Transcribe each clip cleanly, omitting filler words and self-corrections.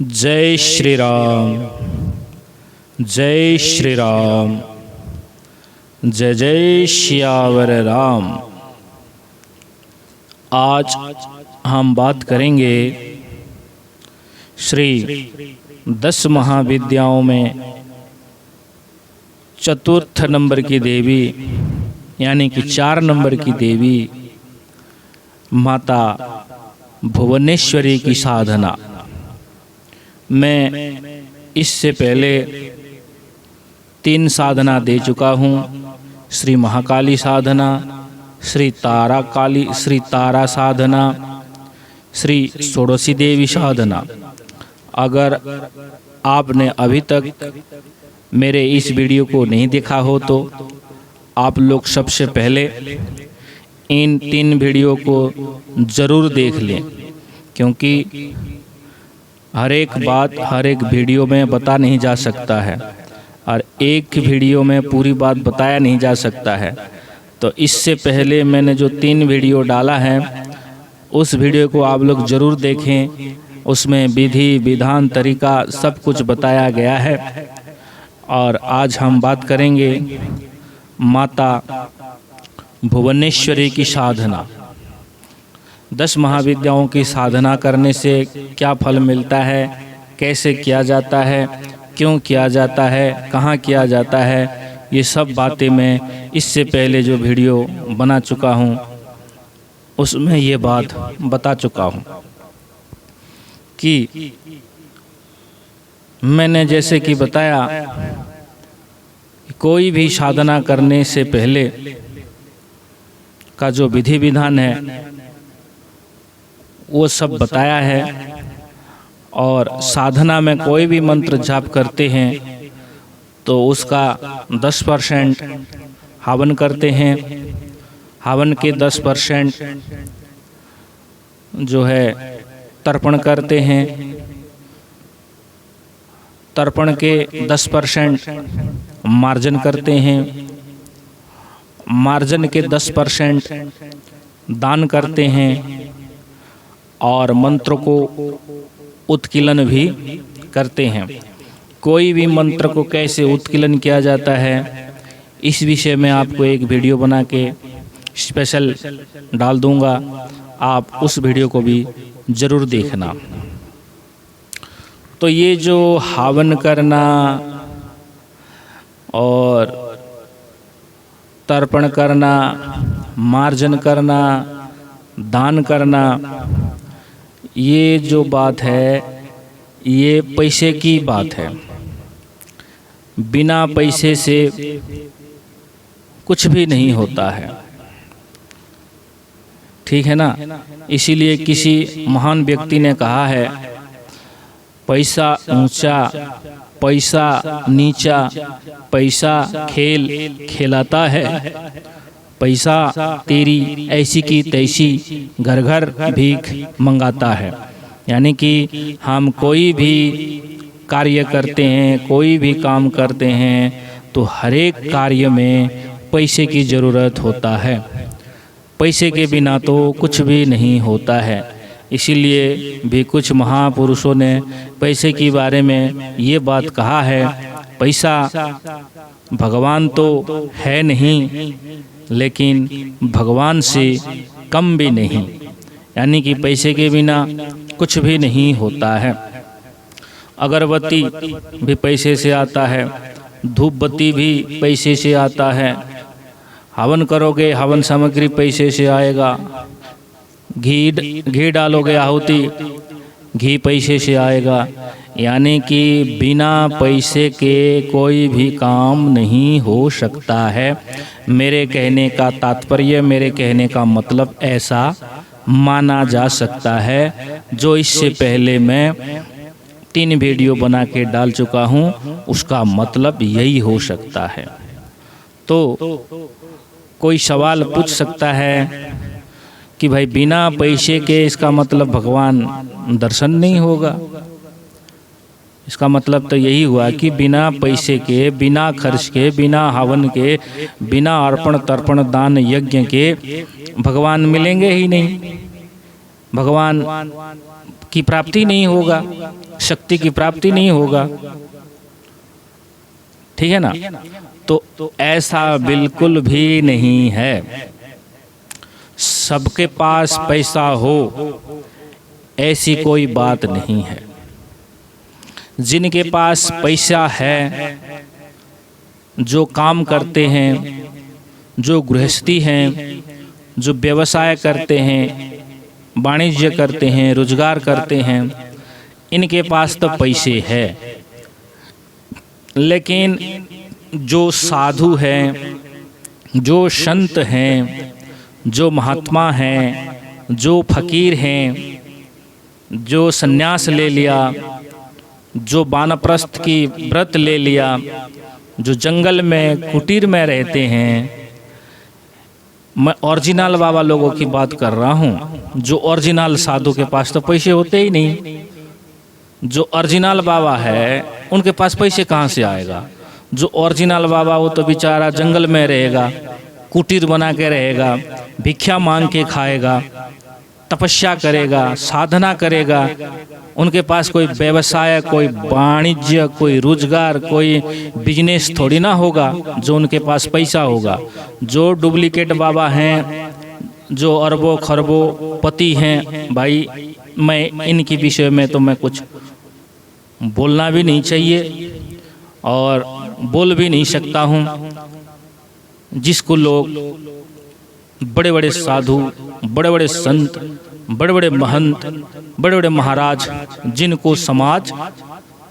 जय श्री राम, जय श्री राम, जय जय श्यावर राम। आज हम बात करेंगे श्री 10 महाविद्याओं में चतुर्थ नंबर की देवी यानी कि 4 नंबर की देवी माता भुवनेश्वरी की साधना। मैं इससे पहले 3 साधना दे चुका हूँ। श्री महाकाली साधना, श्री तारा साधना, श्री षोडशी देवी साधना। अगर आपने अभी तक मेरे इस वीडियो को नहीं देखा हो तो आप लोग सबसे पहले इन 3 वीडियो को ज़रूर देख लें, क्योंकि हर एक बात हर एक वीडियो में बता नहीं जा सकता है और एक वीडियो में पूरी बात बताया नहीं जा सकता है। तो इससे पहले मैंने जो 3 वीडियो डाला है उस वीडियो को आप लोग ज़रूर देखें। उसमें विधि विधान तरीका सब कुछ बताया गया है। और आज हम बात करेंगे माता भुवनेश्वरी की साधना। 10 महाविद्याओं की साधना करने से क्या फल मिलता है, कैसे किया जाता है, क्यों किया जाता है, कहाँ किया जाता है, ये सब बातें मैं इससे पहले जो वीडियो बना चुका हूँ उसमें ये बात बता चुका हूँ कि मैंने जैसे कि बताया कोई भी साधना करने से पहले का जो विधि विधान है वो सब बताया है। और साधना में कोई भी मंत्र जाप करते हैं तो उसका 10% हवन करते हैं। हवन के 10% जो है तर्पण करते हैं। तर्पण के 10% मार्जन करते हैं। मार्जन के 10% दान करते हैं। और मंत्र को उत्कीलन भी करते हैं। कोई भी मंत्र को कैसे उत्कीलन किया जाता है इस विषय में आपको एक वीडियो बना के स्पेशल डाल दूंगा, आप उस वीडियो को भी ज़रूर देखना। तो ये जो हवन करना और तर्पण करना, मार्जन करना, दान करना, ये जो बात है ये पैसे की बात है। बिना पैसे से कुछ भी नहीं होता है, ठीक है ना। इसीलिए किसी महान व्यक्ति ने कहा है, पैसा ऊंचा पैसा नीचा, पैसा खेल खिलाता है, पैसा तेरी ऐसी की तैसी घर घर भीख मंगाता है। यानी कि हम कोई भी कार्य करते हैं, कोई भी काम करते हैं तो हर एक कार्य में पैसे की ज़रूरत होता है। पैसे के बिना तो कुछ भी नहीं होता है। इसीलिए भी कुछ महापुरुषों ने पैसे के बारे में ये बात कहा है, पैसा भगवान तो है नहीं लेकिन भगवान से कम भी नहीं। यानी कि पैसे के बिना कुछ भी नहीं होता है। अगरबत्ती भी पैसे से आता है, धूप बत्ती भी पैसे से आता है। हवन करोगे हवन सामग्री पैसे से आएगा। घी डालोगे आहुति, घी पैसे से आएगा। यानी कि बिना पैसे के कोई भी काम नहीं हो सकता है। मेरे कहने का तात्पर्य, मेरे कहने का मतलब ऐसा माना जा सकता है। जो इससे पहले मैं 3 वीडियो बना के डाल चुका हूँ उसका मतलब यही हो सकता है। तो कोई सवाल पूछ सकता है कि भाई बिना पैसे के इसका मतलब भगवान दर्शन नहीं होगा। इसका मतलब तो यही हुआ कि बिना पैसे के, बिना खर्च के, बिना हवन के, बिना अर्पण तर्पण दान यज्ञ के भगवान मिलेंगे ही नहीं। भगवान की प्राप्ति नहीं होगा, शक्ति की प्राप्ति नहीं होगा। ठीक है ना? तो ऐसा बिल्कुल भी नहीं है। सबके पास पैसा हो ऐसी कोई बात नहीं है। जिनके पास पैसा है, जो काम करते हैं, जो गृहस्थी हैं, जो व्यवसाय करते हैं, वाणिज्य करते हैं, रोजगार करते हैं, इनके पास तो पैसे है। लेकिन जो साधु हैं, जो संत हैं, जो महात्मा हैं, जो फकीर हैं, जो सन्यास ले लिया, जो वानप्रस्थ की व्रत ले लिया, जो जंगल में कुटीर में रहते हैं, मैं ओरिजिनल बाबा लोगों की बात कर रहा हूँ। जो ओरिजिनल साधु के पास तो पैसे होते ही नहीं। जो ओरिजिनल बाबा है उनके पास पैसे कहाँ से आएगा? जो ओरिजिनल बाबा वो तो बेचारा जंगल में रहेगा, कुटीर बना के रहेगा, भिक्षा मांग के खाएगा, तपस्या करेगा, साधना करेगा। उनके पास कोई व्यवसाय, कोई वाणिज्य, कोई रोजगार, कोई बिजनेस थोड़ी ना होगा जो उनके पास पैसा होगा। जो डुप्लीकेट बाबा हैं, जो अरबों खरबों पति हैं, भाई मैं इनके विषय में तो मैं कुछ बोलना भी नहीं चाहिए और बोल भी नहीं सकता हूँ। जिसको लोग बड़े बड़े साधु, बड़े बड़े संत, बड़े बड़े महंत, बड़े बड़े महाराज, जिनको समाज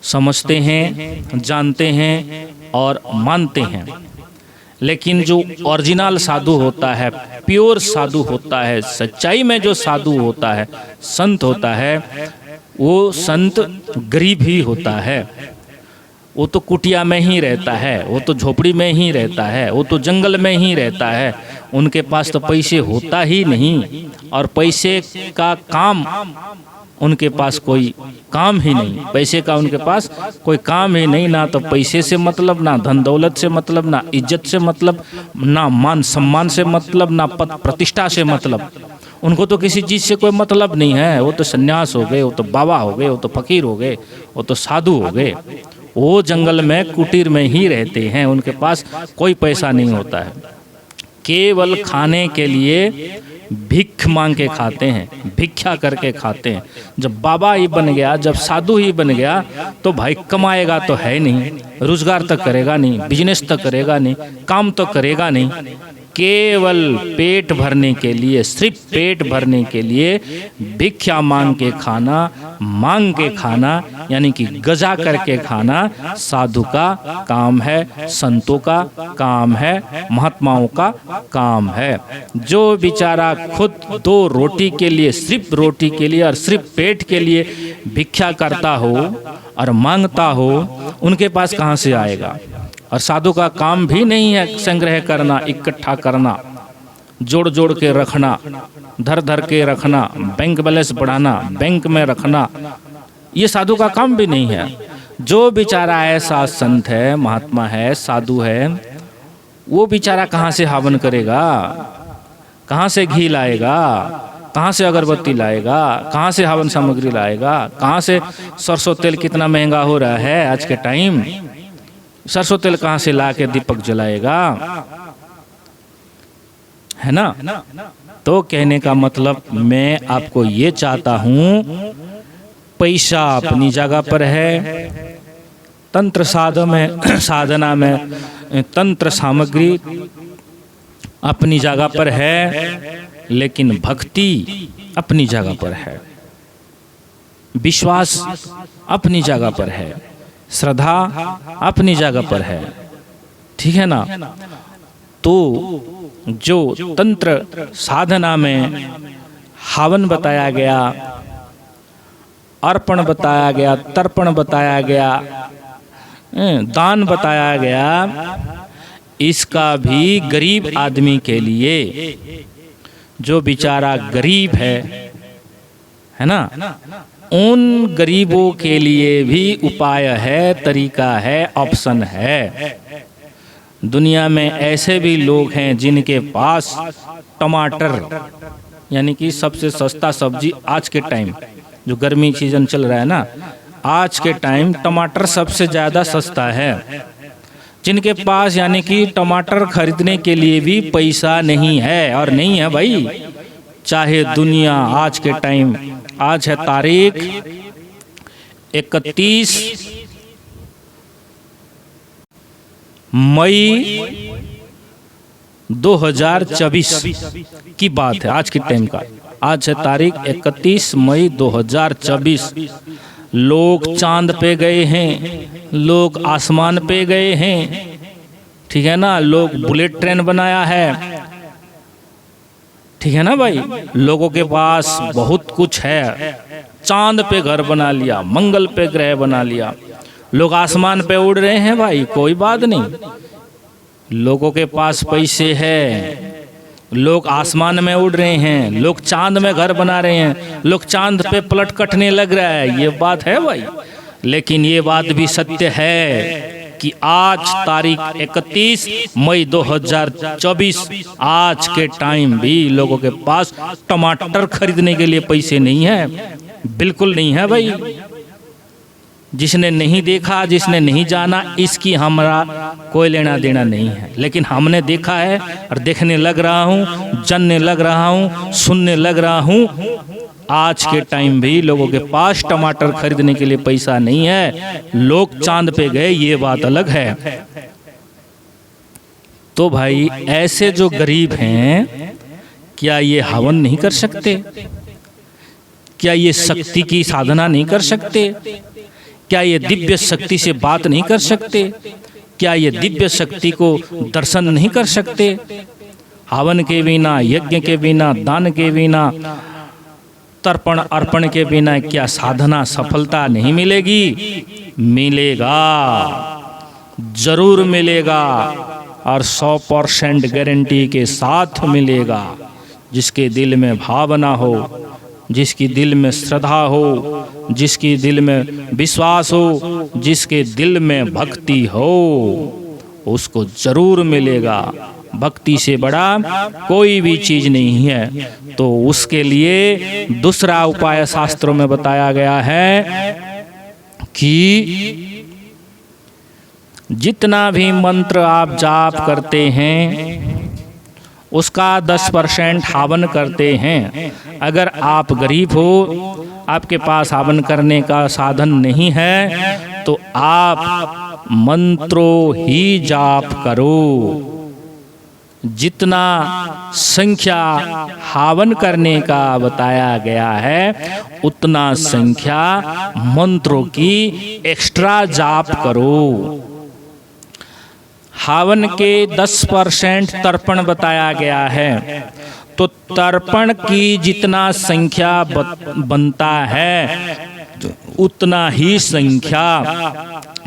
समझते हैं, जानते हैं और मानते हैं। लेकिन जो ओरिजिनल साधु होता है, प्योर साधु होता है, सच्चाई में जो साधु होता है, संत होता है, वो संत गरीब ही होता है। वो तो कुटिया में ही रहता है, वो तो झोपड़ी में ही रहता है, वो तो जंगल में ही रहता है। उनके पास तो पैसे होता ही नहीं और पैसे का काम उनके पास कोई काम ही नहीं। पैसे का उनके पास कोई काम ही नहीं। ना तो पैसे से मतलब, ना धन दौलत से मतलब, ना इज्जत से मतलब, ना मान सम्मान से मतलब, ना पद प्रतिष्ठा से मतलब। उनको तो किसी चीज़ से कोई मतलब नहीं है। वो तो सन्यास हो गए, वो तो बाबा हो गए, वो तो फकीर हो गए, वो तो साधु हो गए। वो जंगल में कुटीर में ही रहते हैं, उनके पास कोई पैसा नहीं होता है। केवल खाने के लिए भिख मांग के खाते हैं, भिक्षा करके खाते हैं। जब बाबा ही बन गया, जब साधु ही बन गया, तो भाई कमाएगा तो है नहीं, रोजगार तो करेगा नहीं, बिजनेस तो करेगा नहीं, काम तो करेगा नहीं। केवल पेट भरने के लिए, सिर्फ पेट भरने के लिए भिक्षा मांग के खाना, यानी कि गजा करके खाना साधु का काम है, संतों का काम है, महात्माओं का काम है। जो बेचारा खुद 2 रोटी के लिए, सिर्फ रोटी के लिए और सिर्फ पेट के लिए भिक्षा करता हो और मांगता हो, उनके पास कहाँ से आएगा? और साधु का काम भी नहीं है संग्रह करना, इकट्ठा करना, जोड़ जोड़ के रखना, धर धर के रखना, बैंक बैलेंस बढ़ाना, बैंक में रखना। ये साधु का काम भी नहीं है। जो बेचारा ऐसा संत है, महात्मा है, साधु है, वो बेचारा कहाँ से हवन करेगा? कहाँ से घी लाएगा? कहाँ से अगरबत्ती लाएगा? कहाँ से हवन सामग्री लाएगा? कहाँ से सरसों तेल कितना महंगा हो रहा है आज के टाइम, सरसों तेल कहाँ से ला के दीपक जलाएगा? है ना? तो कहने का मतलब मैं आपको ये चाहता हूँ, पैसा अपनी जगह पर है, तंत्र साधना में तंत्र सामग्री अपनी जगह पर है, लेकिन भक्ति अपनी जगह पर है, विश्वास अपनी जगह पर है, श्रद्धा अपनी जगह पर है। ठीक है ना? तो जो तंत्र साधना में हवन बताया गया, अर्पण बताया गया, तर्पण बताया गया, दान बताया गया, इसका भी गरीब आदमी के लिए, जो बेचारा गरीब है ना, उन गरीबों के लिए भी उपाय है, तरीका है, ऑप्शन है। दुनिया में ऐसे भी लोग हैं जिनके पास टमाटर, यानी कि सबसे सस्ता सब्जी आज के टाइम जो गर्मी सीजन चल रहा है ना, आज के टाइम टमाटर सबसे ज़्यादा सस्ता है। जिनके पास यानी कि टमाटर खरीदने के लिए भी पैसा नहीं है, और नहीं है भाई, चाहे दुनिया आज के टाइम, आज है तारीख 31 मई 2024 की बात है। आज के टाइम का, आज है तारीख 31 मई 2024। लोग चांद पे गए हैं, लोग आसमान पे गए हैं, ठीक है ना, लोग बुलेट ट्रेन बनाया है, ठीक है ना भाई, लोगों के पास बहुत कुछ है, चांद पे घर बना लिया, मंगल पे ग्रह बना लिया, लोग आसमान पे उड़ रहे हैं भाई, कोई बात नहीं, लोगों के पास पैसे हैं, लोग आसमान में उड़ रहे हैं, लोग चांद में घर बना रहे हैं, लोग चांद पे पलट कटने लग रहा है, ये बात है भाई। लेकिन ये बात भी सत्य है कि आज तारीख 31 मई 2024, आज के टाइम भी लोगों के पास टमाटर खरीदने के लिए पैसे नहीं है, बिल्कुल नहीं है भाई। जिसने नहीं देखा, जिसने नहीं जाना, इसकी हमारा कोई लेना देना नहीं है, लेकिन हमने देखा है और देखने लग रहा हूँ, जानने लग रहा हूँ, सुनने लग रहा हूँ। आज के टाइम भी लोगों के पास टमाटर खरीदने के लिए पैसा नहीं है, लोग चांद पे गए, ये बात अलग है। तो भाई ऐसे जो गरीब हैं, क्या ये हवन नहीं कर सकते? क्या ये शक्ति की साधना नहीं कर सकते? क्या ये दिव्य शक्ति से बात नहीं कर सकते? क्या ये दिव्य शक्ति को दर्शन नहीं कर सकते? हवन के बिना, यज्ञ के बिना, दान के बिना, तर्पण अर्पण के बिना क्या साधना सफलता नहीं मिलेगी? मिलेगा, जरूर मिलेगा, और 100% गारंटी के साथ मिलेगा। जिसके दिल में भावना हो, जिसकी दिल में श्रद्धा हो, जिसकी दिल में विश्वास हो, जिसके दिल में भक्ति हो, उसको जरूर मिलेगा। भक्ति से बड़ा कोई भी चीज नहीं है। तो उसके लिए दूसरा उपाय शास्त्रों में बताया गया है कि जितना भी मंत्र आप जाप करते हैं उसका 10% हवन करते हैं। अगर आप गरीब हो, आपके पास हवन करने का साधन नहीं है, तो आप मंत्रों ही जाप करो। जितना संख्या हवन करने का बताया गया है, उतना संख्या मंत्रों की एक्स्ट्रा जाप करो। हवन के 10% तर्पण बताया गया है, तो तर्पण की जितना संख्या बनता है, उतना ही संख्या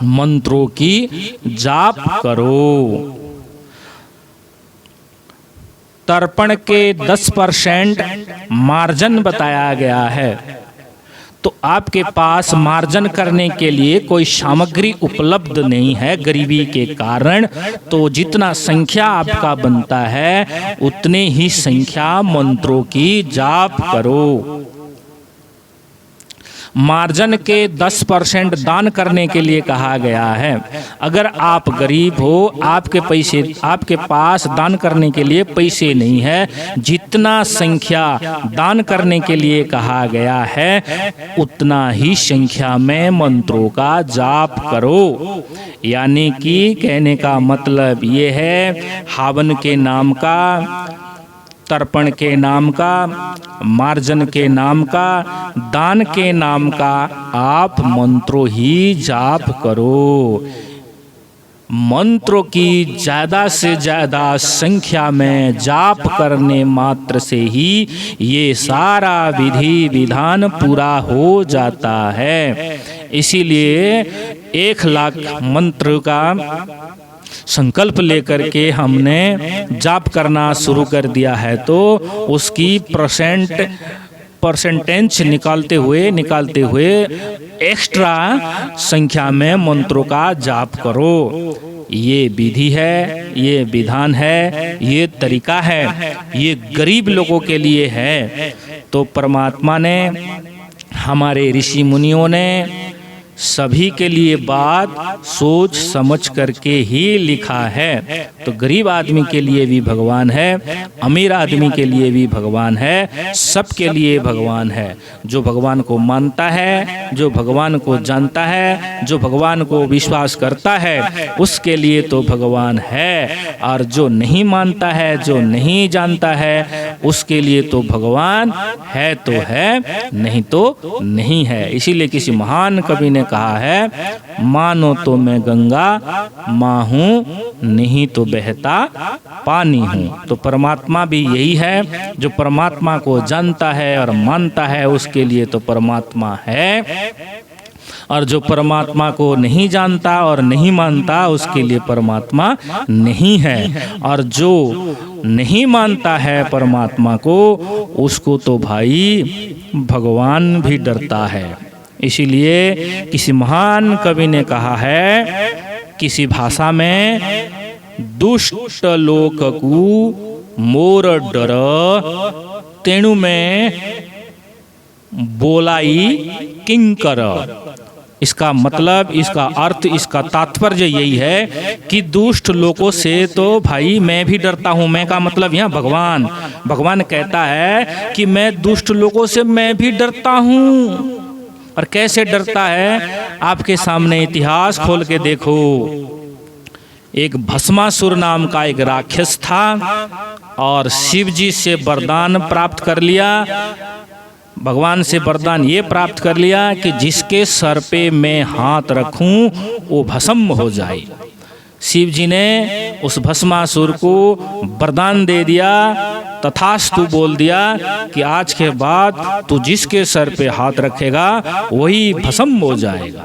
मंत्रों की जाप करो। तर्पण के 10% मार्जन बताया गया है, तो आपके पास मार्जन करने के लिए कोई सामग्री उपलब्ध नहीं है गरीबी के कारण, तो जितना संख्या आपका बनता है उतने ही संख्या मंत्रों की जाप करो। मार्जन के 10% दान करने के लिए कहा गया है। अगर आप गरीब हो, आपके पास दान करने के लिए पैसे नहीं है, जितना संख्या दान करने के लिए कहा गया है उतना ही संख्या में मंत्रों का जाप करो। यानी कि कहने का मतलब ये है, हवन के नाम का, तर्पण के नाम का, मार्जन के नाम का, दान के नाम का आप मंत्रों ही जाप करो। मंत्रों की ज्यादा से ज्यादा संख्या में जाप करने मात्र से ही ये सारा विधि विधान पूरा हो जाता है। इसीलिए 1,00,000 मंत्र का संकल्प लेकर के हमने जाप करना शुरू कर दिया है, तो उसकी परसेंटेज निकालते हुए एक्स्ट्रा संख्या में मंत्रों का जाप करो। ये विधि है, ये विधान है, ये तरीका है, ये गरीब लोगों के लिए है। तो परमात्मा ने हमारे ऋषि मुनियों ने सभी के लिए बात सोच समझ करके ही लिखा है। तो गरीब आदमी के लिए भी भगवान है, अमीर आदमी के लिए भी भगवान है, सबके लिए भगवान है। जो भगवान को मानता है, जो भगवान को जानता है, जो भगवान को विश्वास करता है, उसके लिए तो भगवान है। और जो नहीं मानता है, जो नहीं जानता है, उसके लिए तो भगवान है तो है, नहीं तो नहीं है। इसीलिए किसी महान कवि ने कहा है, मानो तो मैं गंगा माँ हूँ, नहीं तो बहता पानी हूँ। तो परमात्मा भी यही है, जो परमात्मा को जानता है और मानता है, उसके लिए तो परमात्मा है। और जो परमात्मा को नहीं जानता और नहीं मानता, उसके लिए परमात्मा नहीं है। और जो नहीं मानता है परमात्मा को, उसको तो भाई भगवान भी डरता है। इसीलिए किसी महान कवि ने कहा है, किसी भाषा में, दुष्ट लोककु मोर डर, तेणु में बोलाई किंकर। इसका मतलब, इसका अर्थ, इसका तात्पर्य यही है कि दुष्ट लोगों से तो भाई मैं भी डरता हूँ। मैं का मतलब यहाँ भगवान कहता है कि मैं दुष्ट लोगों से मैं भी डरता हूँ। और कैसे डरता है, आपके सामने इतिहास खोल के देखो। एक भस्मासुर नाम का एक राक्षस था और शिव जी से वरदान प्राप्त कर लिया। भगवान से वरदान ये प्राप्त कर लिया कि जिसके सर पे मैं हाथ रखूं वो भस्म हो जाए। शिव जी ने उस भस्मासुर को वरदान दे दिया, तथास्तु बोल दिया कि आज के बाद तू जिसके सर पे हाथ रखेगा वही भस्म हो जाएगा।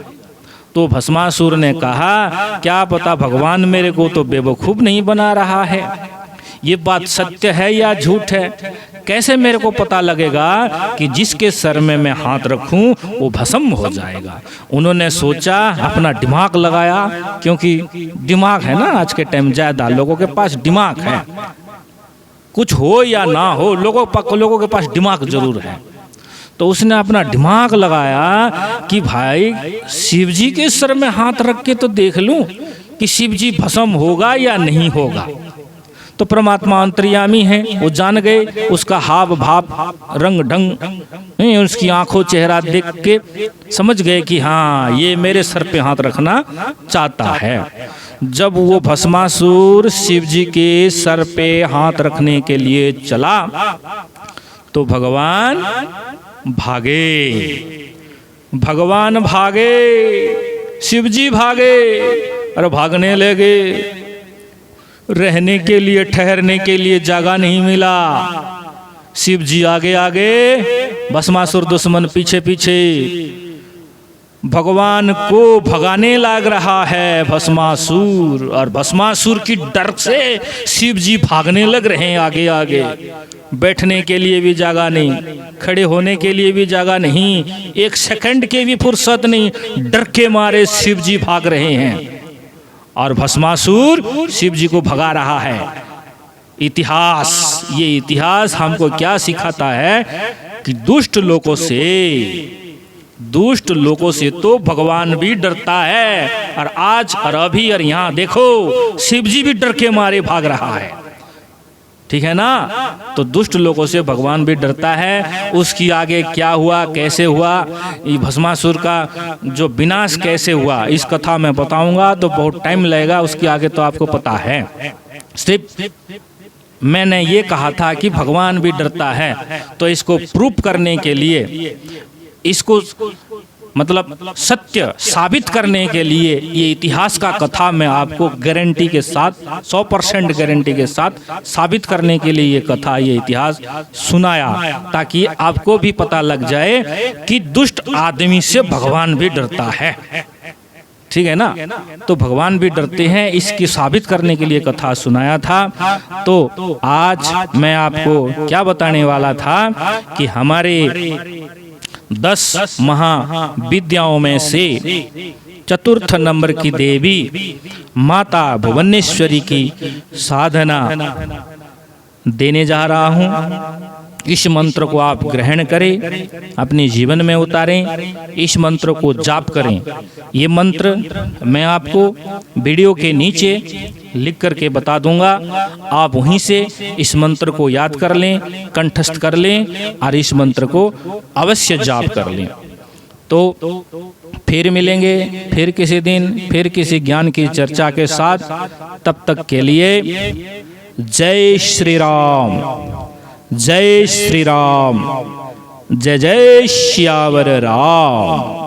तो भस्मासुर ने कहा, क्या पता भगवान मेरे को तो बेवकूफ नहीं बना रहा है, ये बात सत्य है या झूठ है, कैसे मेरे को पता लगेगा कि जिसके सर में मैं हाथ रखूं वो भस्म हो जाएगा। उन्होंने सोचा, अपना दिमाग लगाया, क्योंकि दिमाग है ना आज के टाइम, ज्यादा लोगों के पास दिमाग है, कुछ हो या ना हो लोगों के पास दिमाग जरूर है। तो उसने अपना दिमाग लगाया कि भाई शिव जी के सर में हाथ रख के तो देख लूं कि शिव जी भस्म होगा या नहीं होगा। तो परमात्मा अंतर्यामी है, वो जान गए, उसका हाव भाव रंग ढंग, उसकी आंखों चेहरा देख के समझ गए कि हाँ ये मेरे सर पे हाथ रखना चाहता है। जब वो भस्मासुर शिव जी के सर पे हाथ रखने के लिए चला तो भगवान भागे, शिव जी भागे और भागने लगे। रहने के लिए, ठहरने के लिए जगह नहीं मिला। शिव जी आगे आगे, भस्मासुर दुश्मन पीछे पीछे। भगवान को भगाने लग रहा है भस्मासुर, और भस्मासुर की डर से शिव जी भागने लग रहे हैं आगे आगे। बैठने के लिए भी जगह नहीं, खड़े होने के लिए भी जगह नहीं, एक सेकंड की भी फुर्सत नहीं, डर के मारे शिव जी भाग रहे हैं और भस्मासुर शिव जी को भगा रहा है। ये इतिहास हमको क्या सिखाता है कि दुष्ट लोगों से तो भगवान भी डरता है। और आज और अभी और यहाँ देखो, शिव जी भी डर के मारे भाग रहा है, ठीक है ना। तो दुष्ट लोगों से भगवान भी डरता है। उसकी आगे क्या हुआ, कैसे हुआ, ये भस्मासुर का जो विनाश कैसे हुआ, इस कथा में बताऊंगा तो बहुत टाइम लगेगा। उसके आगे तो आपको पता है। सिर्फ मैंने ये कहा था कि भगवान भी डरता है, तो इसको प्रूफ करने के लिए, इसको मतलब सत्य साबित करने के लिए ये इतिहास का कथा मैं आपको गारंटी के साथ, 100% गारंटी के साथ साबित करने के लिए ये कथा, ये इतिहास सुनाया, ताकि आपको भी पता लग जाए कि दुष्ट आदमी से भगवान भी डरता है, ठीक है ना। तो भगवान भी डरते हैं, इसकी साबित करने के लिए कथा सुनाया था। तो आज मैं आपको क्या बताने वाला था कि हमारे 10 महाविद्याओं में से चतुर्थ नंबर की देवी माता भुवनेश्वरी की साधना देने जा रहा हूँ। इस मंत्र को आप ग्रहण करें, अपने जीवन में उतारें, इस मंत्र को जाप करें। ये मंत्र मैं आपको वीडियो के नीचे लिख करके बता दूंगा, आप वहीं से इस मंत्र को याद कर लें, कंठस्थ कर लें और इस मंत्र को अवश्य जाप कर लें। तो फिर मिलेंगे, फिर किसी दिन, फिर किसी ज्ञान की चर्चा के साथ। तब तक के लिए जय श्री राम, जय श्री राम, जय जय श्यावर राम।